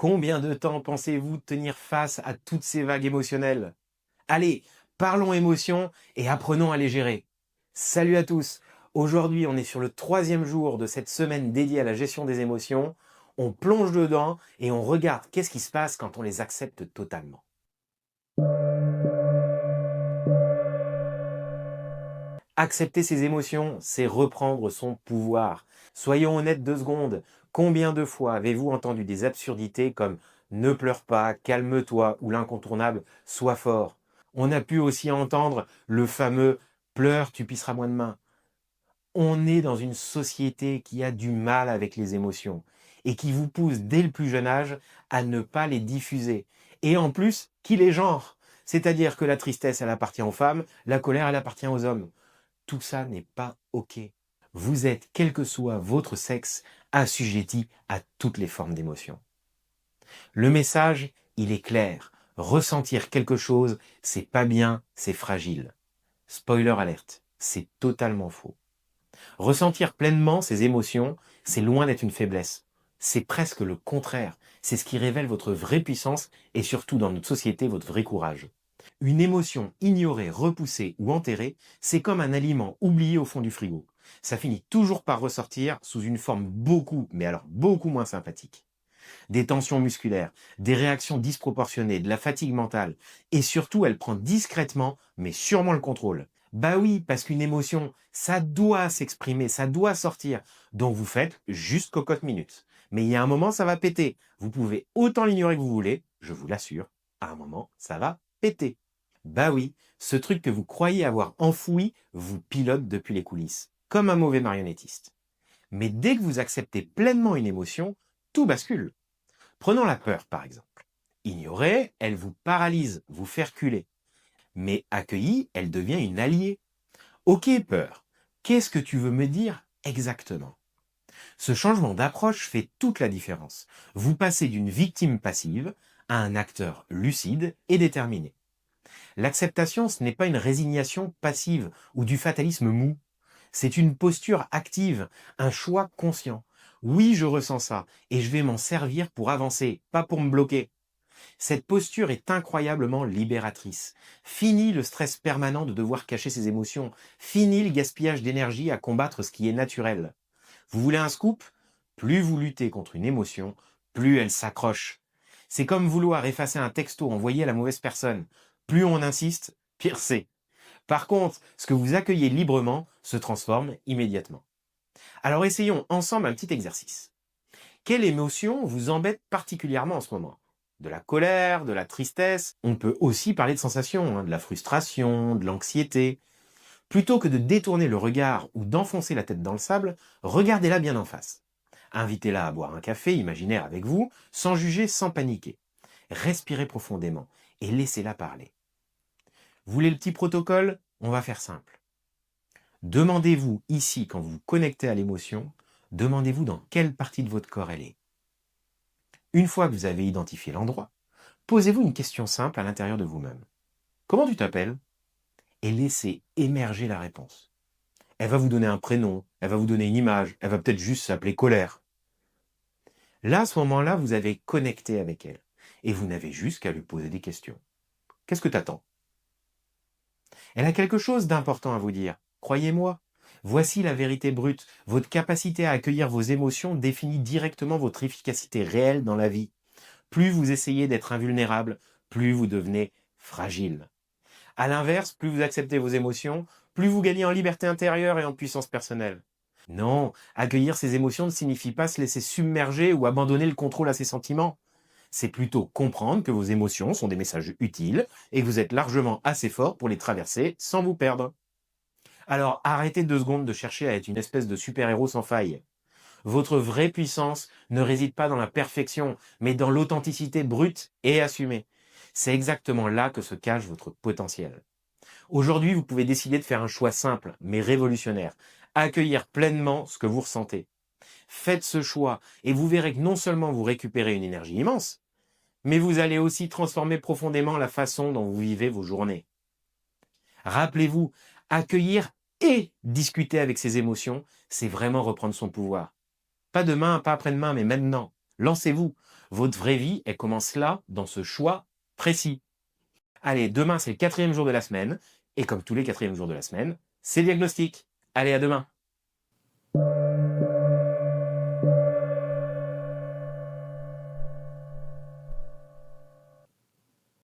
Combien de temps pensez-vous tenir face à toutes ces vagues émotionnelles? Allez, parlons émotions et apprenons à les gérer. Salut à tous! Aujourd'hui, on est sur le 3e jour de cette semaine dédiée à la gestion des émotions. On plonge dedans et on regarde qu'est-ce qui se passe quand on les accepte totalement. Accepter ses émotions, c'est reprendre son pouvoir. Soyons honnêtes 2 secondes. Combien de fois avez-vous entendu des absurdités comme ne pleure pas, calme-toi ou l'incontournable sois fort? On a pu aussi entendre le fameux pleure, tu pisseras moins de main. On est dans une société qui a du mal avec les émotions et qui vous pousse dès le plus jeune âge à ne pas les diffuser. Et en plus, qui les genre. C'est-à-dire que la tristesse, elle appartient aux femmes, la colère, elle appartient aux hommes. Tout ça n'est pas OK. Vous êtes, quel que soit votre sexe, assujetti à toutes les formes d'émotions. Le message, il est clair. Ressentir quelque chose, c'est pas bien, c'est fragile. Spoiler alerte, c'est totalement faux. Ressentir pleinement ses émotions, c'est loin d'être une faiblesse. C'est presque le contraire. C'est ce qui révèle votre vraie puissance et surtout dans notre société, votre vrai courage. Une émotion ignorée, repoussée ou enterrée, c'est comme un aliment oublié au fond du frigo. Ça finit toujours par ressortir sous une forme beaucoup, mais alors beaucoup moins sympathique. Des tensions musculaires, des réactions disproportionnées, de la fatigue mentale, et surtout elle prend discrètement, mais sûrement le contrôle. Bah oui, parce qu'une émotion, ça doit s'exprimer, ça doit sortir, donc vous faites juste cocotte minute. Mais il y a un moment, ça va péter. Vous pouvez autant l'ignorer que vous voulez, je vous l'assure, à un moment, ça va péter. Bah oui, ce truc que vous croyez avoir enfoui vous pilote depuis les coulisses, comme un mauvais marionnettiste. Mais dès que vous acceptez pleinement une émotion, tout bascule. Prenons la peur, par exemple. Ignorée, elle vous paralyse, vous fait reculer. Mais accueillie, elle devient une alliée. Ok, peur. Qu'est-ce que tu veux me dire exactement? Ce changement d'approche fait toute la différence. Vous passez d'une victime passive à un acteur lucide et déterminé. L'acceptation, ce n'est pas une résignation passive ou du fatalisme mou. C'est une posture active, un choix conscient. Oui, je ressens ça et je vais m'en servir pour avancer, pas pour me bloquer. Cette posture est incroyablement libératrice. Fini le stress permanent de devoir cacher ses émotions. Fini le gaspillage d'énergie à combattre ce qui est naturel. Vous voulez un scoop? Plus vous luttez contre une émotion, plus elle s'accroche. C'est comme vouloir effacer un texto envoyé à la mauvaise personne. Plus on insiste, pire c'est. Par contre, ce que vous accueillez librement se transforme immédiatement. Alors essayons ensemble un petit exercice. Quelle émotion vous embête particulièrement en ce moment? De la colère, de la tristesse, on peut aussi parler de sensations, de la frustration, de l'anxiété. Plutôt que de détourner le regard ou d'enfoncer la tête dans le sable, regardez-la bien en face. Invitez-la à boire un café imaginaire avec vous, sans juger, sans paniquer. Respirez profondément et laissez-la parler. Vous voulez le petit protocole? On va faire simple. Demandez-vous ici, quand vous vous connectez à l'émotion, demandez-vous dans quelle partie de votre corps elle est. Une fois que vous avez identifié l'endroit, posez-vous une question simple à l'intérieur de vous-même. Comment tu t'appelles? Et laissez émerger la réponse. Elle va vous donner un prénom, elle va vous donner une image, elle va peut-être juste s'appeler colère. Là, à ce moment-là, vous avez connecté avec elle. Et vous n'avez juste qu'à lui poser des questions. Qu'est-ce que t'attends? Elle a quelque chose d'important à vous dire. Croyez-moi. Voici la vérité brute. Votre capacité à accueillir vos émotions définit directement votre efficacité réelle dans la vie. Plus vous essayez d'être invulnérable, plus vous devenez fragile. À l'inverse, plus vous acceptez vos émotions, plus vous gagnez en liberté intérieure et en puissance personnelle. Non, accueillir ses émotions ne signifie pas se laisser submerger ou abandonner le contrôle à ses sentiments. C'est plutôt comprendre que vos émotions sont des messages utiles et que vous êtes largement assez fort pour les traverser sans vous perdre. Alors arrêtez 2 secondes de chercher à être une espèce de super-héros sans faille. Votre vraie puissance ne réside pas dans la perfection, mais dans l'authenticité brute et assumée. C'est exactement là que se cache votre potentiel. Aujourd'hui, vous pouvez décider de faire un choix simple, mais révolutionnaire. Accueillir pleinement ce que vous ressentez. Faites ce choix et vous verrez que non seulement vous récupérez une énergie immense, mais vous allez aussi transformer profondément la façon dont vous vivez vos journées. Rappelez-vous, accueillir et discuter avec ses émotions, c'est vraiment reprendre son pouvoir. Pas demain, pas après-demain, mais maintenant. Lancez-vous. Votre vraie vie, elle commence là, dans ce choix précis. Allez, demain, c'est le 4e jour de la semaine. Et comme tous les 4e jours de la semaine, c'est le diagnostic. Allez, à demain.